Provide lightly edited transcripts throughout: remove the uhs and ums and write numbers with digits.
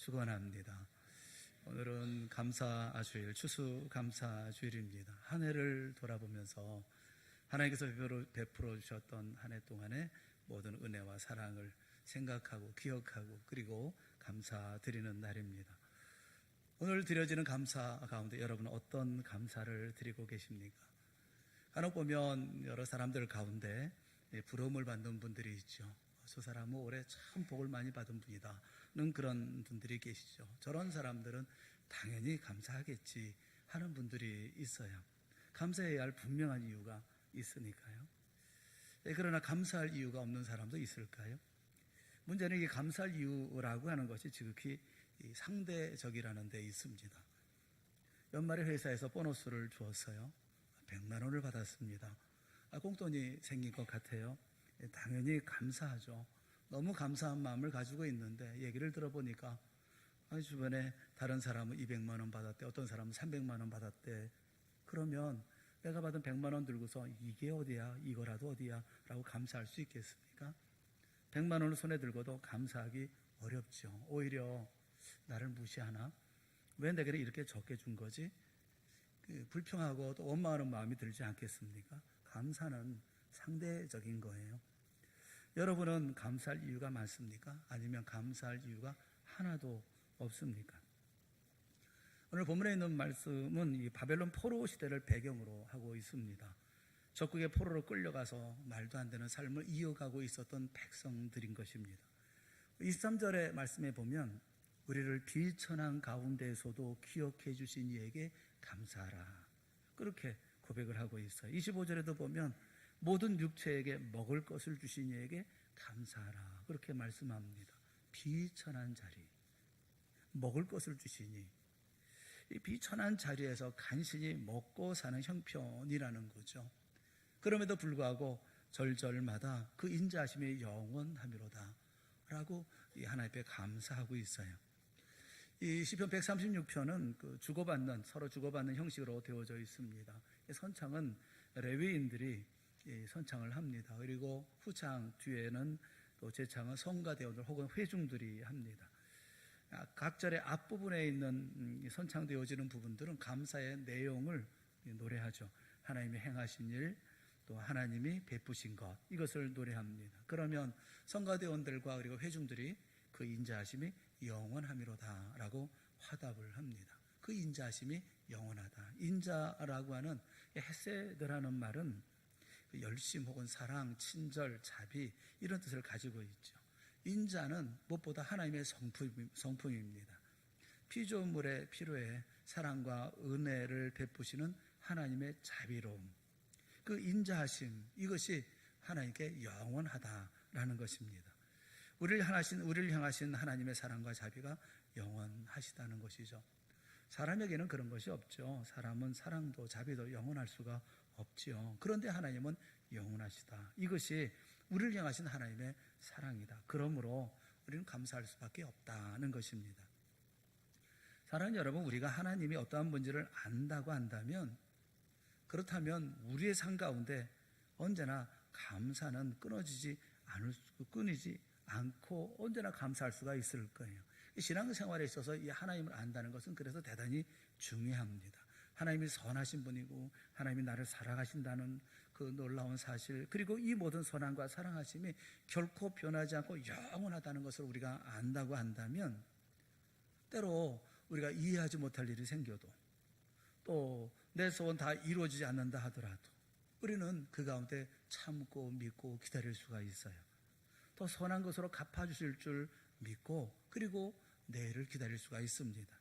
축원합니다. 오늘은 감사주일, 추수감사주일입니다. 한 해를 돌아보면서 하나님께서 베풀어 주셨던 한 해 동안의 모든 은혜와 사랑을 생각하고 기억하고 그리고 감사드리는 날입니다. 오늘 드려지는 감사 가운데 여러분은 어떤 감사를 드리고 계십니까? 간혹 보면 여러 사람들 가운데 부러움을 받는 분들이 있죠. 저 사람은 올해 참 복을 많이 받은 분이다는 그런 분들이 계시죠. 저런 사람들은 당연히 감사하겠지 하는 분들이 있어요. 감사해야 할 분명한 이유가 있으니까요. 그러나 감사할 이유가 없는 사람도 있을까요? 문제는 이 감사할 이유라고 하는 것이 지극히 상대적이라는 데 있습니다. 연말에 회사에서 보너스를 주었어요. 100만 원을 받았습니다. 공돈이 생긴 것 같아요. 당연히 감사하죠. 너무 감사한 마음을 가지고 있는데 얘기를 들어보니까 주변에 다른 사람은 200만 원 받았대, 어떤 사람은 300만 원 받았대. 그러면 내가 받은 100만 원 들고서 이게 어디야, 이거라도 어디야 라고 감사할 수 있겠습니까? 100만 원을 손에 들고도 감사하기 어렵죠. 오히려 나를 무시하나? 왜 내게 이렇게 적게 준 거지? 불평하고 또 원망하는 마음이 들지 않겠습니까? 감사는 상대적인 거예요. 여러분은 감사할 이유가 많습니까? 아니면 감사할 이유가 하나도 없습니까? 오늘 본문에 있는 말씀은 이 바벨론 포로 시대를 배경으로 하고 있습니다. 적국의 포로로 끌려가서 말도 안 되는 삶을 이어가고 있었던 백성들인 것입니다. 23절의 말씀에 보면 우리를 비천한 가운데에서도 기억해 주신 이에게 감사하라, 그렇게 고백을 하고 있어요. 25절에도 보면 모든 육체에게 먹을 것을 주신 이에게 감사하라, 그렇게 말씀합니다. 비천한 자리, 먹을 것을 주시니, 이 비천한 자리에서 간신히 먹고 사는 형편이라는 거죠. 그럼에도 불구하고 절절마다 그 인자하심이 영원하미로다 라고 하나님 앞에 감사하고 있어요. 이 시편 136편은 서로 주고받는 형식으로 되어져 있습니다. 선창은 레위인들이 선창을 합니다. 그리고 후창 뒤에는 또 제창은 성가대원들 혹은 회중들이 합니다. 각 절의 앞부분에 있는 선창되어지는 부분들은 감사의 내용을 노래하죠. 하나님이 행하신 일, 또 하나님이 베푸신 것, 이것을 노래합니다. 그러면 성가대원들과 그리고 회중들이 그 인자하심이 영원하미로다 라고 화답을 합니다. 그 인자하심이 영원하다. 인자라고 하는 헤세드라는 말은 열심 혹은 사랑, 친절, 자비 이런 뜻을 가지고 있죠. 인자는 무엇보다 하나님의 성품입니다. 피조물의 필요에 사랑과 은혜를 베푸시는 하나님의 자비로움, 그 인자하심, 이것이 하나님께 영원하다라는 것입니다. 우리를 향하신 하나님의 사랑과 자비가 영원하시다는 것이죠. 사람에게는 그런 것이 없죠. 사람은 사랑도 자비도 영원할 수가 없지요. 그런데 하나님은 영원하시다. 이것이 우리를 향하신 하나님의 사랑이다. 그러므로 우리는 감사할 수밖에 없다는 것입니다. 사랑하는 여러분, 우리가 하나님이 어떠한 분인지를 안다고 한다면, 그렇다면 우리의 삶 가운데 언제나 감사는 끊이지 않고 언제나 감사할 수가 있을 거예요. 신앙생활에 있어서 이 하나님을 안다는 것은 그래서 대단히 중요합니다. 하나님이 선하신 분이고 하나님이 나를 사랑하신다는 그 놀라운 사실, 그리고 이 모든 선함과 사랑하심이 결코 변하지 않고 영원하다는 것을 우리가 안다고 한다면, 때로 우리가 이해하지 못할 일이 생겨도, 또 내 소원 다 이루어지지 않는다 하더라도 우리는 그 가운데 참고 믿고 기다릴 수가 있어요. 더 선한 것으로 갚아주실 줄 믿고 그리고 내일을 기다릴 수가 있습니다.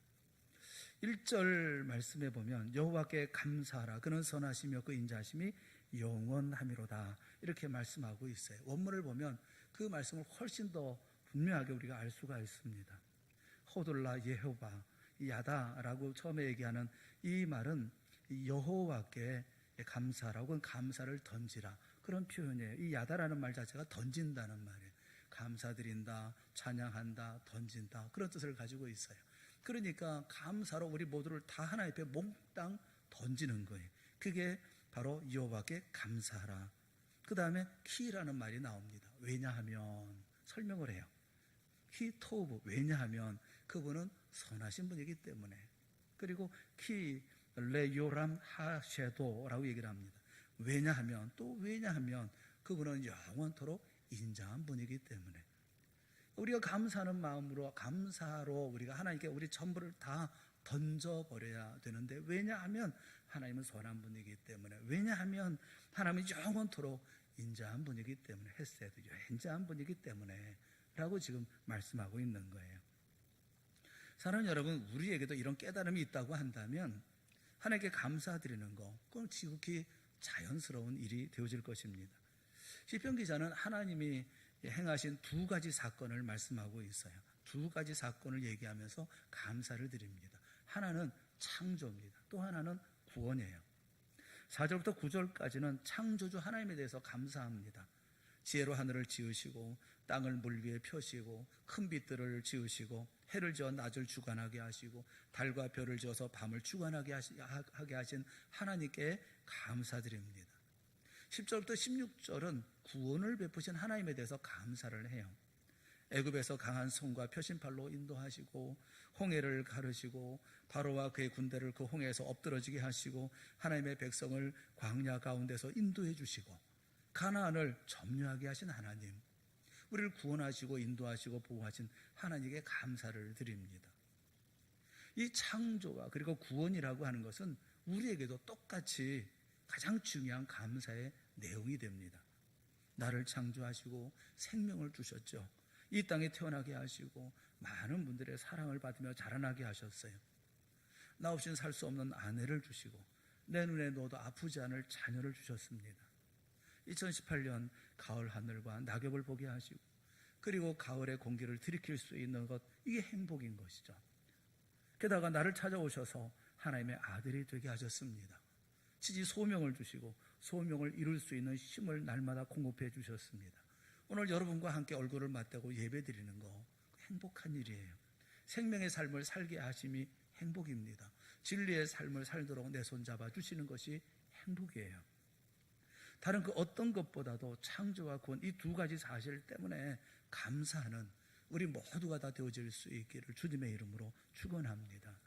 1절 말씀에 보면 여호와께 감사하라, 그는 선하시며 그 인자하심이 영원하미로다, 이렇게 말씀하고 있어요. 원문을 보면 그 말씀을 훨씬 더 분명하게 우리가 알 수가 있습니다. 호돌라 예호바, 야다라고 처음에 얘기하는 이 말은 여호와께 감사라고, 감사를 던지라, 그런 표현이에요. 이 야다라는 말 자체가 던진다는 말이에요. 감사드린다, 찬양한다, 던진다, 그런 뜻을 가지고 있어요. 그러니까 감사로 우리 모두를 다 하나님 앞에 몽땅 던지는 거예요. 그게 바로 여호와께 감사하라. 그 다음에 키라는 말이 나옵니다. 왜냐하면 설명을 해요. 히토브, 왜냐하면 그분은 선하신 분이기 때문에. 그리고 키 레요람 하셰도라고 얘기를 합니다. 왜냐하면 그분은 영원토록 인자한 분이기 때문에. 우리가 감사하는 마음으로, 감사로 우리가 하나님께 우리 전부를 다 던져버려야 되는데, 왜냐하면 하나님은 선한 분이기 때문에, 왜냐하면 하나님은 영원토록 인자한 분이기 때문에, 헤세드 인자한 분이기 때문에 라고 지금 말씀하고 있는 거예요. 사랑하는 여러분, 우리에게도 이런 깨달음이 있다고 한다면 하나님께 감사드리는 거, 그건 지극히 자연스러운 일이 되어질 것입니다. 시편 기자는 하나님이 행하신 두 가지 사건을 말씀하고 있어요. 두 가지 사건을 얘기하면서 감사를 드립니다. 하나는 창조입니다. 또 하나는 구원이에요. 4절부터 9절까지는 창조주 하나님에 대해서 감사합니다. 지혜로 하늘을 지으시고 땅을 물 위에 펴시고 큰 빛들을 지으시고 해를 지어 낮을 주관하게 하시고 달과 별을 지어서 밤을 주관하게 하신 하나님께 감사드립니다. 10절부터 16절은 구원을 베푸신 하나님에 대해서 감사를 해요. 애굽에서 강한 손과 표신팔로 인도하시고 홍해를 가르시고 바로와 그의 군대를 그 홍해에서 엎드러지게 하시고 하나님의 백성을 광야 가운데서 인도해 주시고 가나안을 점령하게 하신 하나님, 우리를 구원하시고 인도하시고 보호하신 하나님께 감사를 드립니다. 이 창조와 그리고 구원이라고 하는 것은 우리에게도 똑같이 가장 중요한 감사의 내용이 됩니다. 나를 창조하시고 생명을 주셨죠. 이 땅에 태어나게 하시고 많은 분들의 사랑을 받으며 자라나게 하셨어요. 나 없이는 살 수 없는 아내를 주시고 내 눈에 넣어도 아프지 않을 자녀를 주셨습니다. 2018년 가을 하늘과 낙엽을 보게 하시고 그리고 가을의 공기를 들이킬 수 있는 것, 이게 행복인 것이죠. 게다가 나를 찾아오셔서 하나님의 아들이 되게 하셨습니다. 지지 소명을 주시고 소명을 이룰 수 있는 힘을 날마다 공급해 주셨습니다. 오늘 여러분과 함께 얼굴을 맞대고 예배드리는 거 행복한 일이에요. 생명의 삶을 살게 하심이 행복입니다. 진리의 삶을 살도록 내 손 잡아 주시는 것이 행복이에요. 다른 그 어떤 것보다도 창조와 구원, 이 두 가지 사실 때문에 감사하는 우리 모두가 다 되어질 수 있기를 주님의 이름으로 축원합니다.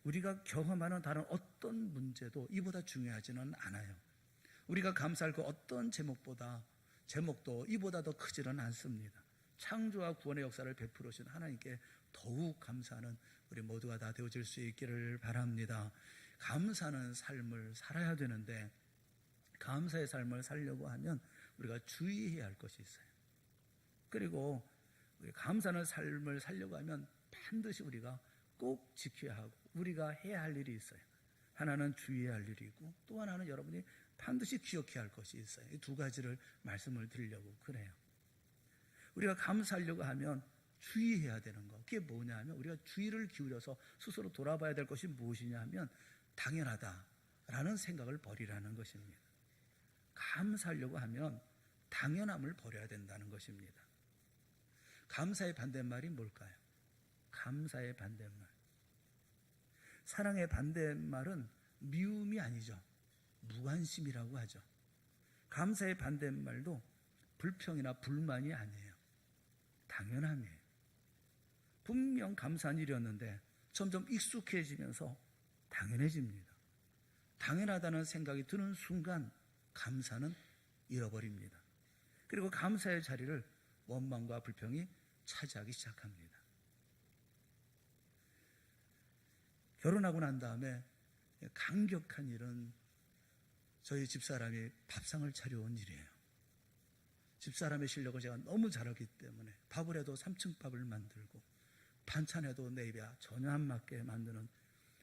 우리가 경험하는 다른 어떤 문제도 이보다 중요하지는 않아요. 우리가 감사할 그 어떤 제목도 이보다 더 크지는 않습니다. 창조와 구원의 역사를 베풀으신 하나님께 더욱 감사하는 우리 모두가 다 되어질 수 있기를 바랍니다. 감사하는 삶을 살아야 되는데, 감사의 삶을 살려고 하면 우리가 주의해야 할 것이 있어요. 그리고 감사하는 삶을 살려고 하면 반드시 우리가 꼭 지켜야 하고 우리가 해야 할 일이 있어요. 하나는 주의해야 할 일이 있고 또 하나는 여러분이 반드시 기억해야 할 것이 있어요. 이 두 가지를 말씀을 드리려고 그래요. 우리가 감사하려고 하면 주의해야 되는 거, 그게 뭐냐 하면 우리가 주의를 기울여서 스스로 돌아봐야 될 것이 무엇이냐 하면 당연하다라는 생각을 버리라는 것입니다. 감사하려고 하면 당연함을 버려야 된다는 것입니다. 감사의 반대말이 뭘까요? 감사의 반대말, 사랑의 반대말은 미움이 아니죠. 무관심이라고 하죠. 감사의 반대말도 불평이나 불만이 아니에요. 당연함이에요. 분명 감사한 일이었는데 점점 익숙해지면서 당연해집니다. 당연하다는 생각이 드는 순간 감사는 잃어버립니다. 그리고 감사의 자리를 원망과 불평이 차지하기 시작합니다. 결혼하고 난 다음에 강력한 일은 저희 집사람이 밥상을 차려온 일이에요. 집사람의 실력을 제가 너무 잘하기 때문에 밥을 해도 3층 밥을 만들고 반찬해도 내 입에 전혀 안 맞게 만드는,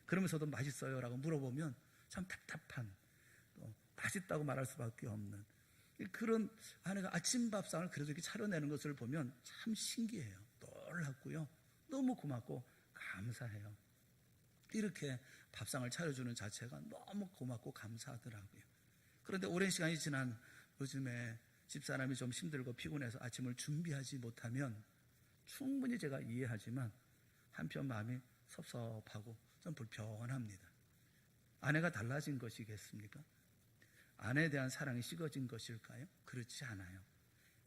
그러면서도 맛있어요 라고 물어보면 참 답답한, 또 맛있다고 말할 수밖에 없는 그런 아내가 아침 밥상을 그래도 이렇게 차려내는 것을 보면 참 신기해요. 놀랍고요. 너무 고맙고 감사해요. 이렇게 밥상을 차려주는 자체가 너무 고맙고 감사하더라고요. 그런데 오랜 시간이 지난 요즘에 집사람이 좀 힘들고 피곤해서 아침을 준비하지 못하면 충분히 제가 이해하지만 한편 마음이 섭섭하고 좀 불편합니다. 아내가 달라진 것이겠습니까? 아내에 대한 사랑이 식어진 것일까요? 그렇지 않아요.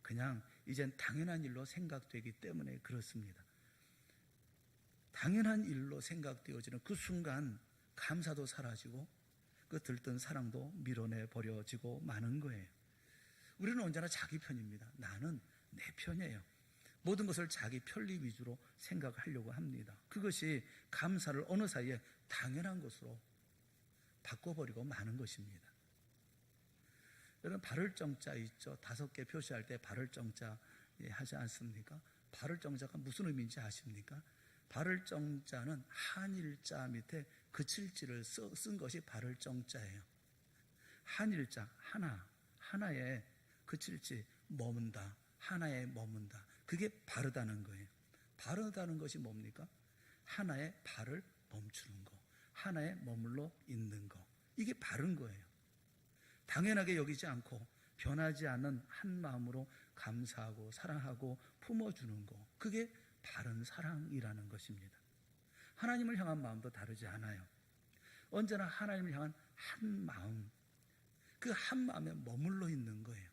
그냥 이젠 당연한 일로 생각되기 때문에 그렇습니다. 당연한 일로 생각되어지는 그 순간 감사도 사라지고 그 들뜬 사랑도 밀어내 버려지고 마는 거예요. 우리는 언제나 자기 편입니다. 나는 내 편이에요. 모든 것을 자기 편리 위주로 생각하려고 합니다. 그것이 감사를 어느 사이에 당연한 것으로 바꿔버리고 마는 것입니다. 여러분, 바를 정자 있죠? 5개 표시할 때 바를 정자 하지 않습니까? 바를 정자가 무슨 의미인지 아십니까? 바를 정자는 한일자 밑에 그칠지를 쓴 것이 바를 정자예요. 한일자, 하나에 그칠지, 머문다, 하나에 머문다. 그게 바르다는 거예요. 바르다는 것이 뭡니까? 하나에 발을 멈추는 거, 하나에 머물러 있는 거. 이게 바른 거예요. 당연하게 여기지 않고 변하지 않는 한 마음으로 감사하고 사랑하고 품어주는 거. 그게 바른 사랑이라는 것입니다. 하나님을 향한 마음도 다르지 않아요. 언제나 하나님을 향한 한 마음, 그 한 마음에 머물러 있는 거예요.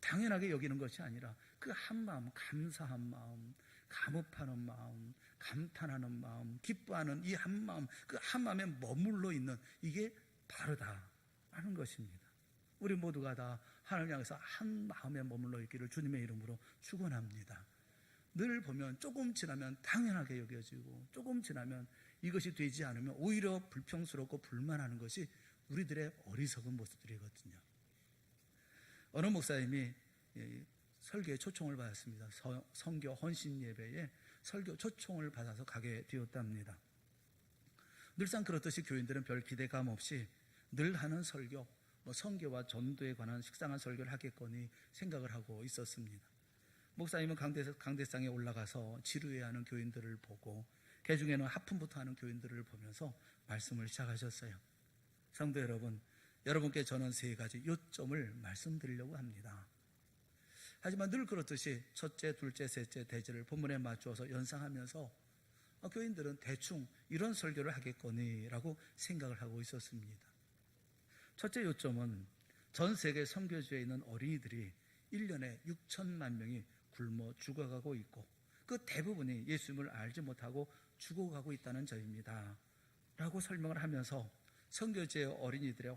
당연하게 여기는 것이 아니라 그 한 마음, 감사한 마음, 감업하는 마음, 감탄하는 마음, 기뻐하는 이 한 마음, 그 한 마음에 머물러 있는 이게 바르다라는 것입니다. 우리 모두가 다 하나님 향해서 한 마음에 머물러 있기를 주님의 이름으로 축원합니다. 늘 보면 조금 지나면 당연하게 여겨지고 조금 지나면 이것이 되지 않으면 오히려 불평스럽고 불만하는 것이 우리들의 어리석은 모습들이거든요. 어느 목사님이 설교에 초청을 받았습니다. 선교 헌신 예배에 설교 초청을 받아서 가게 되었답니다. 늘상 그렇듯이 교인들은 별 기대감 없이 늘 하는 설교, 선교와 전도에 관한 식상한 설교를 하겠거니 생각을 하고 있었습니다. 목사님은 강대상에 올라가서 지루해하는 교인들을 보고 그 중에는 하품부터 하는 교인들을 보면서 말씀을 시작하셨어요. 성도 여러분, 여러분께 저는 3가지 요점을 말씀드리려고 합니다. 하지만 늘 그렇듯이 첫째, 둘째, 셋째 대제를 본문에 맞추어서 연상하면서 교인들은 대충 이런 설교를 하겠거니라고 생각을 하고 있었습니다. 첫째 요점은 전 세계 선교지에 있는 어린이들이 1년에 6천만 명이 굶어 죽어가고 있고 그 대부분이 예수님을 알지 못하고 죽어가고 있다는 점입니다 라고 설명을 하면서 선교지의 어린이들의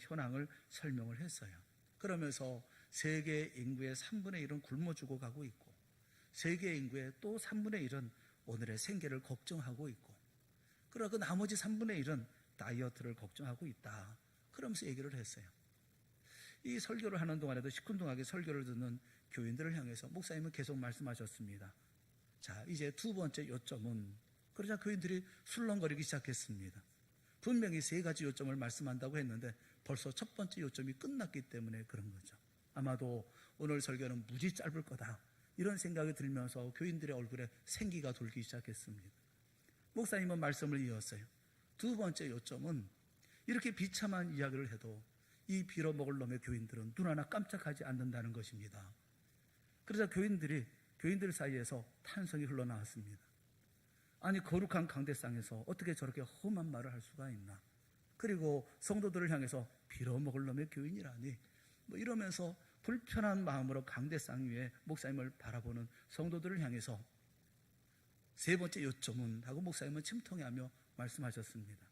현황을 설명을 했어요. 그러면서 세계 인구의 3분의 1은 굶어 죽어가고 있고 세계 인구의 또 3분의 1은 오늘의 생계를 걱정하고 있고 그러고 나머지 3분의 1은 다이어트를 걱정하고 있다. 그러면서 얘기를 했어요. 이 설교를 하는 동안에도 시큰둥하게 설교를 듣는 교인들을 향해서 목사님은 계속 말씀하셨습니다. 자, 이제 2번째 요점은, 그러자 교인들이 술렁거리기 시작했습니다. 분명히 3가지 요점을 말씀한다고 했는데 벌써 1번째 요점이 끝났기 때문에 그런 거죠. 아마도 오늘 설교는 무지 짧을 거다, 이런 생각이 들면서 교인들의 얼굴에 생기가 돌기 시작했습니다. 목사님은 말씀을 이었어요. 2번째 요점은 이렇게 비참한 이야기를 해도 이 빌어먹을 놈의 교인들은 눈 하나 깜짝하지 않는다는 것입니다. 그러자 교인들 사이에서 탄성이 흘러나왔습니다. 아니, 거룩한 강대상에서 어떻게 저렇게 험한 말을 할 수가 있나? 그리고 성도들을 향해서 빌어먹을 놈의 교인이라니, 이러면서 불편한 마음으로 강대상 위에 목사님을 바라보는 성도들을 향해서 3번째 요점은 하고 목사님은 침통해하며 말씀하셨습니다.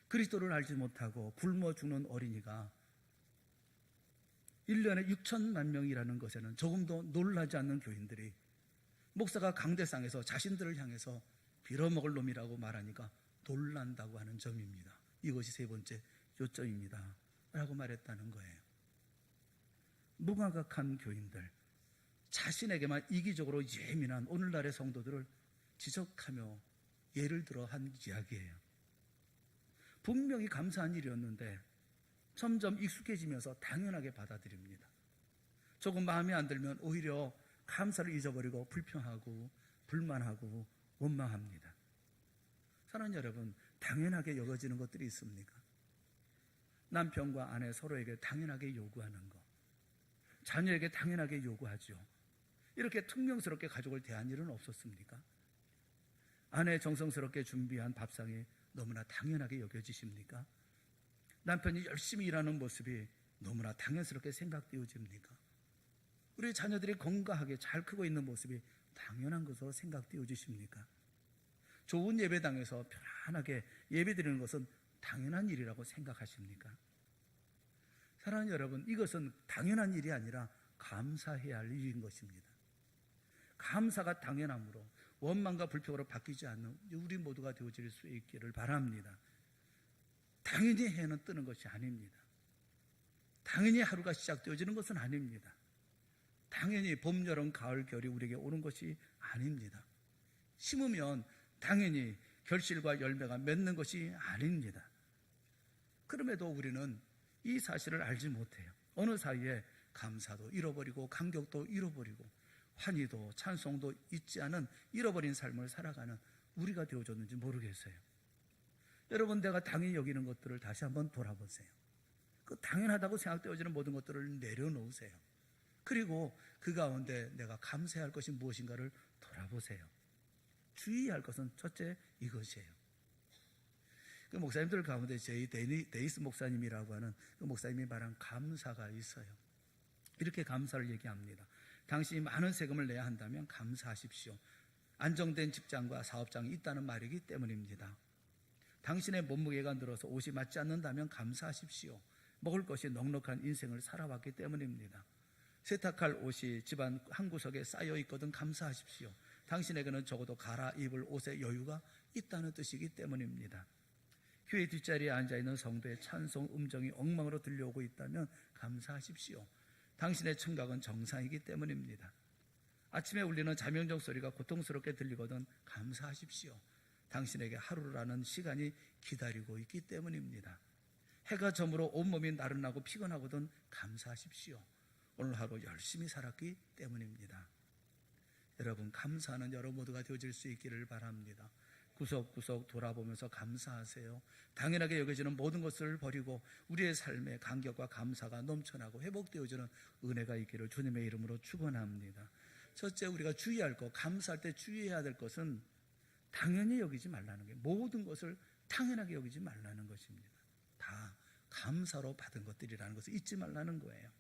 그리스도를 알지 못하고 굶어 죽는 어린이가 1년에 6천만 명이라는 것에는 조금도 놀라지 않는 교인들이 목사가 강대상에서 자신들을 향해서 빌어먹을 놈이라고 말하니까 놀란다고 하는 점입니다. 이것이 3번째 요점입니다 라고 말했다는 거예요. 무감각한 교인들, 자신에게만 이기적으로 예민한 오늘날의 성도들을 지적하며 예를 들어 한 이야기예요. 분명히 감사한 일이었는데 점점 익숙해지면서 당연하게 받아들입니다. 조금 마음에 안 들면 오히려 감사를 잊어버리고 불평하고 불만하고 원망합니다. 사랑하는 여러분, 당연하게 여겨지는 것들이 있습니까? 남편과 아내 서로에게 당연하게 요구하는 것, 자녀에게 당연하게 요구하죠. 이렇게 퉁명스럽게 가족을 대한 일은 없었습니까? 아내 정성스럽게 준비한 밥상이 너무나 당연하게 여겨지십니까? 남편이 열심히 일하는 모습이 너무나 당연스럽게 생각되어집니까? 우리 자녀들이 건강하게 잘 크고 있는 모습이 당연한 것으로 생각되어지십니까? 좋은 예배당에서 편안하게 예배드리는 것은 당연한 일이라고 생각하십니까? 사랑하는 여러분, 이것은 당연한 일이 아니라 감사해야 할 일인 것입니다. 감사가 당연함으로 원망과 불평으로 바뀌지 않는 우리 모두가 되어질 수 있기를 바랍니다. 당연히 해는 뜨는 것이 아닙니다. 당연히 하루가 시작되어지는 것은 아닙니다. 당연히 봄, 여름, 가을, 겨울이 우리에게 오는 것이 아닙니다. 심으면 당연히 결실과 열매가 맺는 것이 아닙니다. 그럼에도 우리는 이 사실을 알지 못해요. 어느 사이에 감사도 잃어버리고 감격도 잃어버리고 환희도 찬송도 잊지 않은 잃어버린 삶을 살아가는 우리가 되어졌는지 모르겠어요. 여러분, 내가 당연히 여기는 것들을 다시 한번 돌아보세요. 그 당연하다고 생각되어지는 모든 것들을 내려놓으세요. 그리고 그 가운데 내가 감사할 것이 무엇인가를 돌아보세요. 주의할 것은 첫째 이것이에요. 그 목사님들 가운데 제이 데이스 목사님이라고 하는 그 목사님이 말한 감사가 있어요. 이렇게 감사를 얘기합니다. 당신이 많은 세금을 내야 한다면 감사하십시오. 안정된 직장과 사업장이 있다는 말이기 때문입니다. 당신의 몸무게가 늘어서 옷이 맞지 않는다면 감사하십시오. 먹을 것이 넉넉한 인생을 살아왔기 때문입니다. 세탁할 옷이 집안 한 구석에 쌓여 있거든 감사하십시오. 당신에게는 적어도 갈아입을 옷의 여유가 있다는 뜻이기 때문입니다. 교회 뒷자리에 앉아있는 성도의 찬송 음정이 엉망으로 들려오고 있다면 감사하십시오. 당신의 청각은 정상이기 때문입니다. 아침에 울리는 자명종 소리가 고통스럽게 들리거든 감사하십시오. 당신에게 하루라는 시간이 기다리고 있기 때문입니다. 해가 저물어 온몸이 나른하고 피곤하거든 감사하십시오. 오늘 하루 열심히 살았기 때문입니다. 여러분, 감사하는 여러 모두가 되어질 수 있기를 바랍니다. 구석구석 돌아보면서 감사하세요. 당연하게 여겨지는 모든 것을 버리고 우리의 삶에 감격과 감사가 넘쳐나고 회복되어지는 은혜가 있기를 주님의 이름으로 축원합니다. 첫째, 우리가 주의할 것, 감사할 때 주의해야 될 것은 당연히 여기지 말라는 게, 모든 것을 당연하게 여기지 말라는 것입니다. 다 감사로 받은 것들이라는 것을 잊지 말라는 거예요.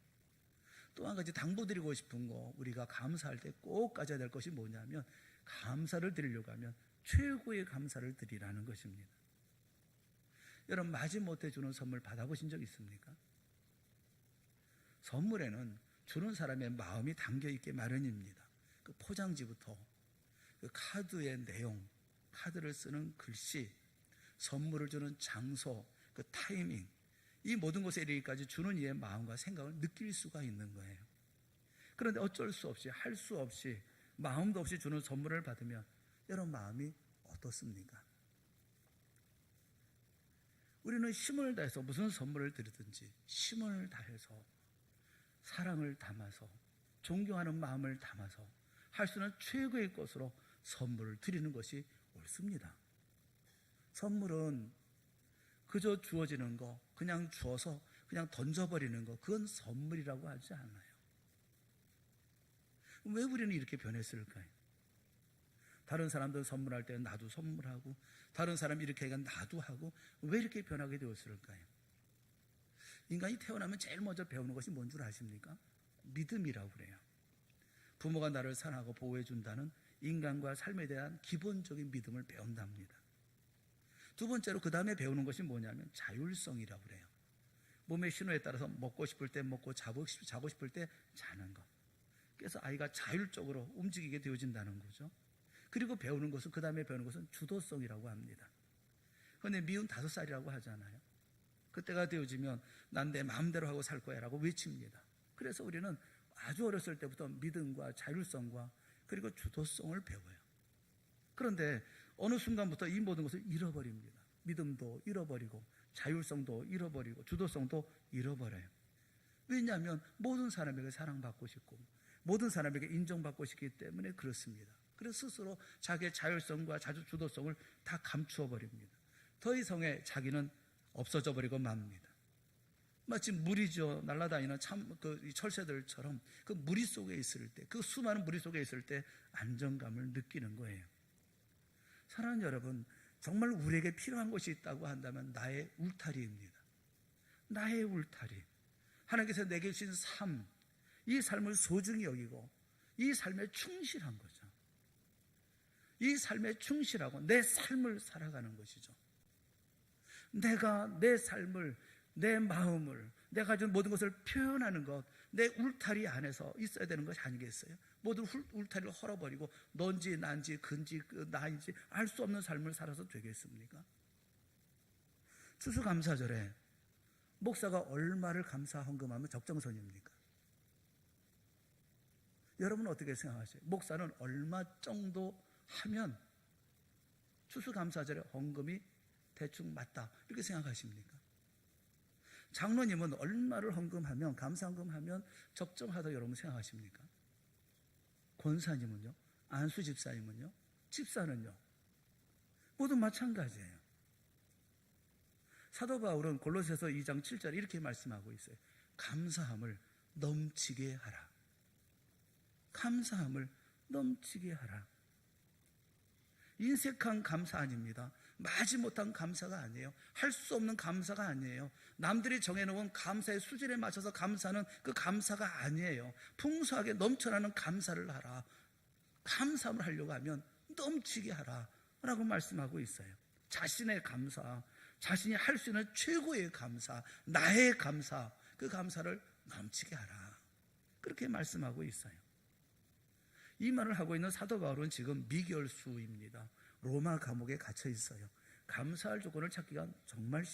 또 한 가지 당부드리고 싶은 거, 우리가 감사할 때 꼭 가져야 될 것이 뭐냐면, 감사를 드리려고 하면 최고의 감사를 드리라는 것입니다. 여러분, 마지못해 주는 선물 받아보신 적 있습니까? 선물에는 주는 사람의 마음이 담겨있게 마련입니다. 그 포장지부터 그 카드의 내용, 카드를 쓰는 글씨, 선물을 주는 장소, 그 타이밍, 이 모든 것에 이르기까지 주는 이의 마음과 생각을 느낄 수가 있는 거예요. 그런데 어쩔 수 없이, 할 수 없이, 마음도 없이 주는 선물을 받으면 여러분 마음이 어떻습니까? 우리는 힘을 다해서 무슨 선물을 드리든지 힘을 다해서 사랑을 담아서 존경하는 마음을 담아서 할 수 있는 최고의 것으로 선물을 드리는 것이 옳습니다. 선물은 그저 주어지는 거, 그냥 주어서 그냥 던져버리는 거, 그건 선물이라고 하지 않아요. 왜 우리는 이렇게 변했을까요? 다른 사람들 선물할 때 나도 선물하고, 다른 사람 이렇게 하니까 나도 하고, 왜 이렇게 변하게 되었을까요? 인간이 태어나면 제일 먼저 배우는 것이 뭔 줄 아십니까? 믿음이라고 그래요. 부모가 나를 사랑하고 보호해 준다는 인간과 삶에 대한 기본적인 믿음을 배운답니다. 두 번째로 그 다음에 배우는 것이 뭐냐면 자율성이라고 그래요. 몸의 신호에 따라서 먹고 싶을 때 먹고 자고 싶을 때 자는 것. 그래서 아이가 자율적으로 움직이게 되어진다는 거죠. 그리고 배우는 것은, 그 다음에 배우는 것은 주도성이라고 합니다. 그런데 미운 5살이라고 하잖아요. 그때가 되어지면 난 내 마음대로 하고 살 거야 라고 외칩니다. 그래서 우리는 아주 어렸을 때부터 믿음과 자율성과 그리고 주도성을 배워요. 그런데 어느 순간부터 이 모든 것을 잃어버립니다. 믿음도 잃어버리고 자율성도 잃어버리고 주도성도 잃어버려요. 왜냐하면 모든 사람에게 사랑받고 싶고 모든 사람에게 인정받고 싶기 때문에 그렇습니다. 그래서 스스로 자기의 자율성과 주도성을 다 감추어 버립니다. 더 이상의 자기는 없어져 버리고 맙니다. 마치 무리죠. 날아다니는 그 철새들처럼 그 무리 속에 있을 때, 그 수많은 무리 속에 있을 때 안정감을 느끼는 거예요. 사랑하는 여러분, 정말 우리에게 필요한 것이 있다고 한다면 나의 울타리입니다. 나의 울타리. 하나님께서 내게 주신 삶, 이 삶을 소중히 여기고 이 삶에 충실한 거죠. 이 삶에 충실하고 내 삶을 살아가는 것이죠. 내가 내 삶을, 내 마음을, 내가 가진 모든 것을 표현하는 것, 내 울타리 안에서 있어야 되는 것이 아니겠어요? 모든 울타리를 헐어버리고 넌지 난지 근지 나인지 알 수 없는 삶을 살아서 되겠습니까? 추수감사절에 목사가 얼마를 감사 헌금하면 적정선입니까? 여러분은 어떻게 생각하세요? 목사는 얼마 정도 하면 추수감사절에 헌금이 대충 맞다 이렇게 생각하십니까? 장로님은 얼마를 헌금하면, 감사헌금하면 적정하다고 여러분 생각하십니까? 권사님은요? 안수 집사님은요? 집사는요? 모두 마찬가지예요. 사도 바울은 골로새서 2장 7절에 이렇게 말씀하고 있어요. 감사함을 넘치게 하라. 감사함을 넘치게 하라. 인색한 감사 아닙니다. 마지못한 감사가 아니에요. 할 수 없는 감사가 아니에요. 남들이 정해놓은 감사의 수준에 맞춰서 감사는 그 감사가 아니에요. 풍성하게 넘쳐나는 감사를 하라. 감사함을 하려고 하면 넘치게 하라 라고 말씀하고 있어요. 자신의 감사, 자신이 할 수 있는 최고의 감사, 나의 감사, 그 감사를 넘치게 하라 그렇게 말씀하고 있어요. 이 말을 하고 있는 사도 바울은 지금 미결수입니다. 로마 감옥에 갇혀 있어요. 감사할 조건을 찾기가 정말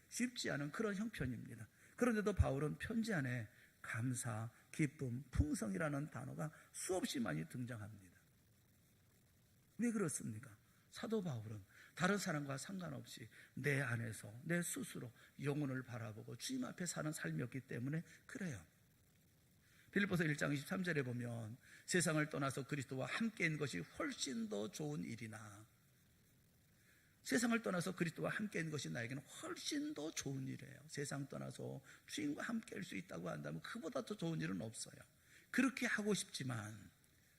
쉽지 않은 그런 형편입니다. 그런데도 바울은 편지 안에 감사, 기쁨, 풍성이라는 단어가 수없이 많이 등장합니다. 왜 그렇습니까? 사도 바울은 다른 사람과 상관없이 내 안에서 내 스스로 영혼을 바라보고 주님 앞에 사는 삶이었기 때문에 그래요. 빌립보서 1장 23절에 보면 세상을 떠나서 그리스도와 함께인 것이 훨씬 더 좋은 일이나, 세상을 떠나서 그리스도와 함께인 것이 나에게는 훨씬 더 좋은 일이에요. 세상 떠나서 주님과 함께할 수 있다고 한다면 그보다 더 좋은 일은 없어요. 그렇게 하고 싶지만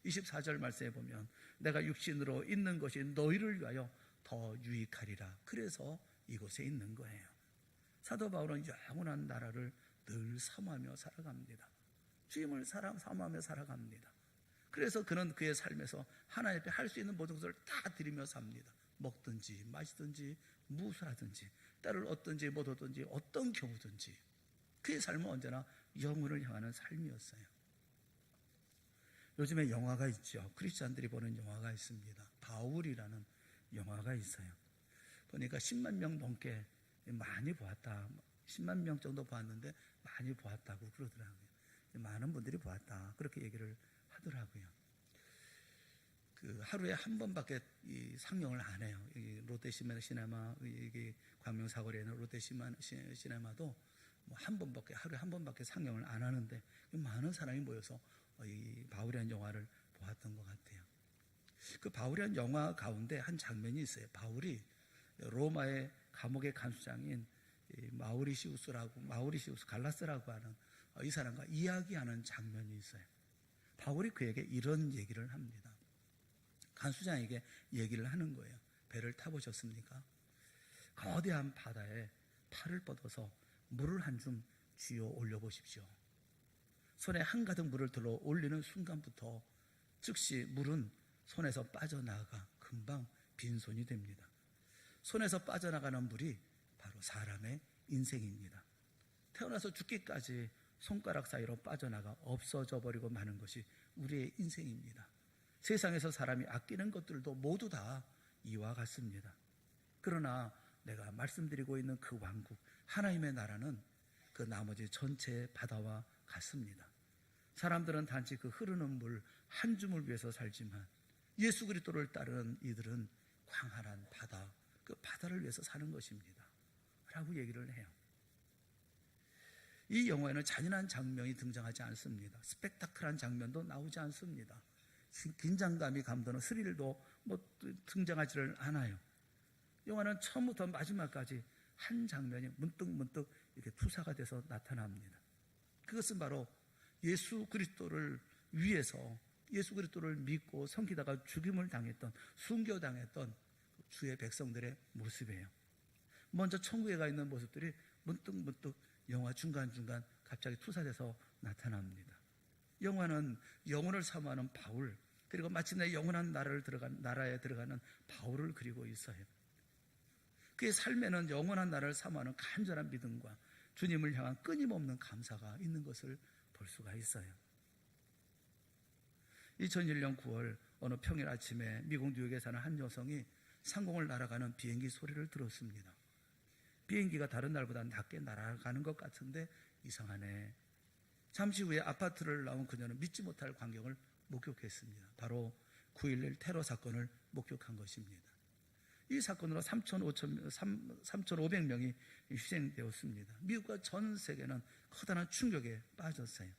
24절 말씀에 보면 내가 육신으로 있는 것이 너희를 위하여 더 유익하리라. 그래서 이곳에 있는 거예요. 사도 바울은 영원한 나라를 늘 사모하며 살아갑니다. 주님을 사모하며 살아갑니다. 그래서 그는 그의 삶에서 하나님 앞에 할 수 있는 모든 것을 다 드리며 삽니다. 먹든지 마시든지 무엇을 하든지 때를 얻든지 못 얻든지 어떤 경우든지 그의 삶은 언제나 영혼을 향하는 삶이었어요. 요즘에 영화가 있죠. 크리스찬들이 보는 영화가 있습니다. 바울이라는 영화가 있어요. 보니까 10만 명 넘게 많이 보았다. 10만 명 정도 보았는데 많이 보았다고 그러더라고요. 많은 분들이 보았다 그렇게 얘기를 하더라고요. 그 하루에 한 번밖에 이 상영을 안 해요. 롯데시네마, 여기 광명 사거리에 있는 롯데시네마도 뭐 하루에 한 번밖에 상영을 안 하는데 많은 사람이 모여서 이 바울이라는 영화를 보았던 것 같아요. 그 바울이라는 영화 가운데 한 장면이 있어요. 바울이 로마의 감옥의 간수장인 마우리시우스 갈라스라고 하는 이 사람과 이야기하는 장면이 있어요. 바울이 그에게 이런 얘기를 합니다. 간수장에게 얘기를 하는 거예요. 배를 타보셨습니까? 거대한 바다에 팔을 뻗어서 물을 한 줌 쥐어 올려보십시오. 손에 한가득 물을 들어 올리는 순간부터 즉시 물은 손에서 빠져나가 금방 빈손이 됩니다. 손에서 빠져나가는 물이 바로 사람의 인생입니다. 태어나서 죽기까지 손가락 사이로 빠져나가 없어져 버리고 마는 것이 우리의 인생입니다. 세상에서 사람이 아끼는 것들도 모두 다 이와 같습니다. 그러나 내가 말씀드리고 있는 그 왕국, 하나님의 나라는 그 나머지 전체 바다와 같습니다. 사람들은 단지 그 흐르는 물 한 줌을 위해서 살지만 예수 그리스도를 따르는 이들은 광활한 바다, 그 바다를 위해서 사는 것입니다 라고 얘기를 해요. 이 영화에는 잔인한 장면이 등장하지 않습니다. 스펙타클한 장면도 나오지 않습니다. 긴장감이 감도는 스릴도 등장하지를 않아요. 영화는 처음부터 마지막까지 한 장면이 문득문득 이렇게 투사가 돼서 나타납니다. 그것은 바로 예수 그리스도를 위해서 예수 그리스도를 믿고 섬기다가 죽임을 당했던, 순교당했던 주의 백성들의 모습이에요. 먼저 천국에 가 있는 모습들이 문득문득 영화 중간중간 갑자기 투사돼서 나타납니다. 영화는 영혼을 사모하는 바울, 그리고 마침내 영원한 나라에 들어가는 바울을 그리고 있어요. 그의 삶에는 영원한 나라를 사모하는 간절한 믿음과 주님을 향한 끊임없는 감사가 있는 것을 볼 수가 있어요. 2001년 9월 어느 평일 아침에 미국 뉴욕에 사는 한 여성이 상공을 날아가는 비행기 소리를 들었습니다. 비행기가 다른 날보다 낮게 날아가는 것 같은데 이상하네. 잠시 후에 아파트를 나온 그녀는 믿지 못할 광경을 목격했습니다. 바로 9.11 테러 사건을 목격한 것입니다. 이 사건으로 3,500명이 희생되었습니다. 미국과 전 세계는 커다란 충격에 빠졌어요.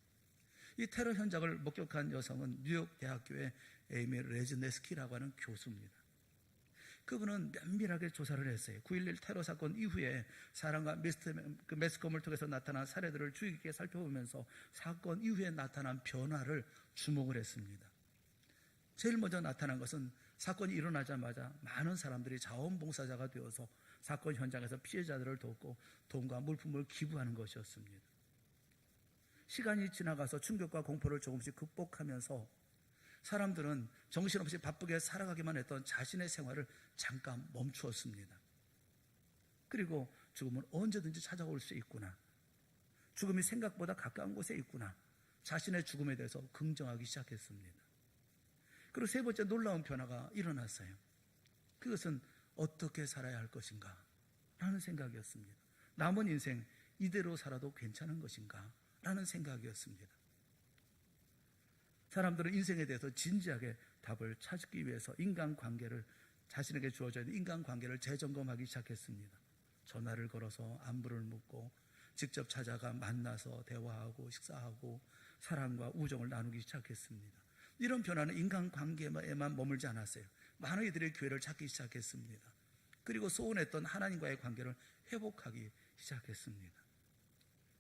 이 테러 현장을 목격한 여성은 뉴욕 대학교의 에이미 레즈네스키라고 하는 교수입니다. 그분은 면밀하게 조사를 했어요. 9.11 테러 사건 이후에 사람과 매스컴을 통해서 나타난 사례들을 주의 깊게 살펴보면서 사건 이후에 나타난 변화를 주목을 했습니다. 제일 먼저 나타난 것은 사건이 일어나자마자 많은 사람들이 자원봉사자가 되어서 사건 현장에서 피해자들을 돕고 돈과 물품을 기부하는 것이었습니다. 시간이 지나가서 충격과 공포를 조금씩 극복하면서 사람들은 정신없이 바쁘게 살아가기만 했던 자신의 생활을 잠깐 멈추었습니다. 그리고 죽음은 언제든지 찾아올 수 있구나. 죽음이 생각보다 가까운 곳에 있구나. 자신의 죽음에 대해서 긍정하기 시작했습니다. 그리고 세 번째 놀라운 변화가 일어났어요. 그것은 어떻게 살아야 할 것인가 라는 생각이었습니다. 남은 인생 이대로 살아도 괜찮은 것인가 라는 생각이었습니다. 사람들은 인생에 대해서 진지하게 답을 찾기 위해서 인간관계를, 자신에게 주어져 있는 인간관계를 재점검하기 시작했습니다. 전화를 걸어서 안부를 묻고 직접 찾아가 만나서 대화하고 식사하고 사랑과 우정을 나누기 시작했습니다. 이런 변화는 인간관계에만 머물지 않았어요. 많은 이들의 교회를 찾기 시작했습니다. 그리고 소원했던 하나님과의 관계를 회복하기 시작했습니다.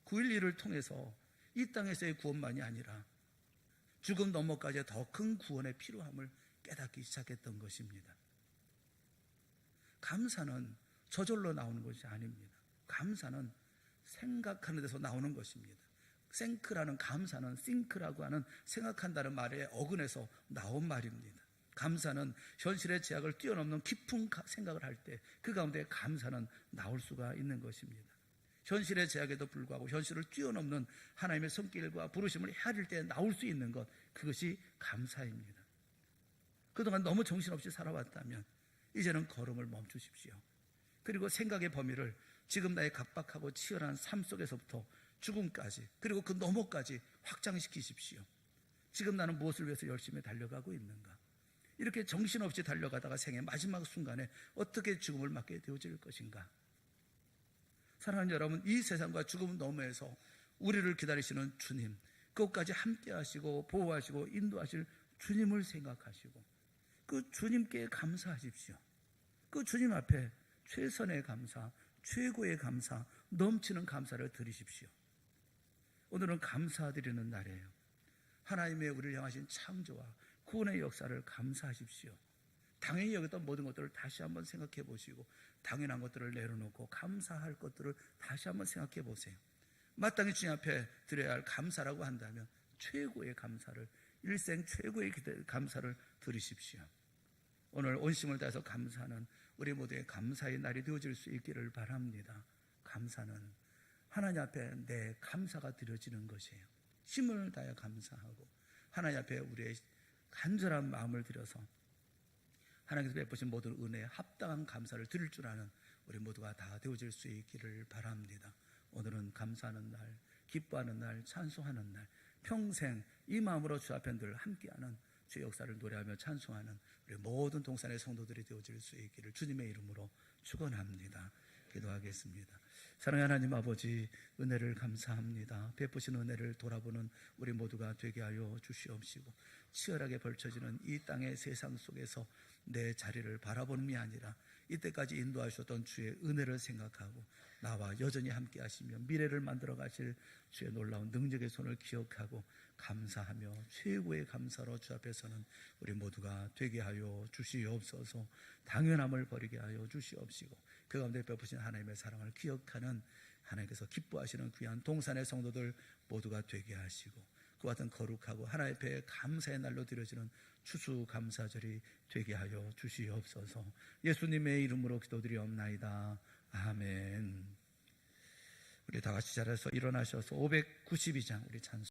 9.11을 통해서 이 땅에서의 구원만이 아니라 죽음 너머까지 더 큰 구원의 필요함을 깨닫기 시작했던 것입니다. 감사는 저절로 나오는 것이 아닙니다. 감사는 생각하는 데서 나오는 것입니다. 생크라는 감사는 싱크라고 하는 생각한다는 말에 어근에서 나온 말입니다. 감사는 현실의 제약을 뛰어넘는 깊은 생각을 할 때 그 가운데 감사는 나올 수가 있는 것입니다. 현실의 제약에도 불구하고 현실을 뛰어넘는 하나님의 손길과 부르심을 헤아릴 때 나올 수 있는 것, 그것이 감사입니다. 그동안 너무 정신없이 살아왔다면 이제는 걸음을 멈추십시오. 그리고 생각의 범위를 지금 나의 각박하고 치열한 삶 속에서부터 죽음까지, 그리고 그 너머까지 확장시키십시오. 지금 나는 무엇을 위해서 열심히 달려가고 있는가? 이렇게 정신없이 달려가다가 생의 마지막 순간에 어떻게 죽음을 맞게 되어질 것인가? 사랑하는 여러분, 이 세상과 죽음 너머에서 우리를 기다리시는 주님, 그것까지 함께 하시고 보호하시고 인도하실 주님을 생각하시고 그 주님께 감사하십시오. 그 주님 앞에 최선의 감사, 최고의 감사, 넘치는 감사를 드리십시오. 오늘은 감사드리는 날이에요. 하나님의 우리를 향하신 창조와 구원의 역사를 감사하십시오. 당연히 여겼던 모든 것들을 다시 한번 생각해 보시고 당연한 것들을 내려놓고 감사할 것들을 다시 한번 생각해 보세요. 마땅히 주님 앞에 드려야 할 감사라고 한다면 최고의 감사를, 일생 최고의 감사를 드리십시오. 오늘 온심을 다해서 감사하는 우리 모두의 감사의 날이 되어질 수 있기를 바랍니다. 감사는 하나님 앞에 내 감사가 드려지는 것이에요. 힘을 다해 감사하고 하나님 앞에 우리의 간절한 마음을 들여서 하나님께서 베푸신 모든 은혜에 합당한 감사를 드릴 줄 아는 우리 모두가 다 되어질 수 있기를 바랍니다. 오늘은 감사하는 날, 기뻐하는 날, 찬송하는 날, 평생 이 마음으로 주 앞에 늘 함께하는 주의 역사를 노래하며 찬송하는 우리 모든 동산의 성도들이 되어질 수 있기를 주님의 이름으로 축원합니다. 기도하겠습니다. 사랑하는 하나님 아버지, 은혜를 감사합니다. 베푸신 은혜를 돌아보는 우리 모두가 되게 하여 주시옵시고 치열하게 벌쳐지는 이 땅의 세상 속에서 내 자리를 바라보는이 아니라 이때까지 인도하셨던 주의 은혜를 생각하고 나와 여전히 함께 하시며 미래를 만들어 가실 주의 놀라운 능력의 손을 기억하고 감사하며 최고의 감사로 주 앞에서는 우리 모두가 되게 하여 주시옵소서. 당연함을 버리게 하여 주시옵시고 그 가운데 베푸신 하나님의 사랑을 기억하는 하나님께서 기뻐하시는 귀한 동산의 성도들 모두가 되게 하시고 그와 같은 거룩하고 하나님 앞에 감사의 날로 드려지는 추수감사절이 되게 하여 주시옵소서. 예수님의 이름으로 기도드리옵나이다. 아멘. 우리 다 같이 자리에서 일어나셔서 592장 우리 찬송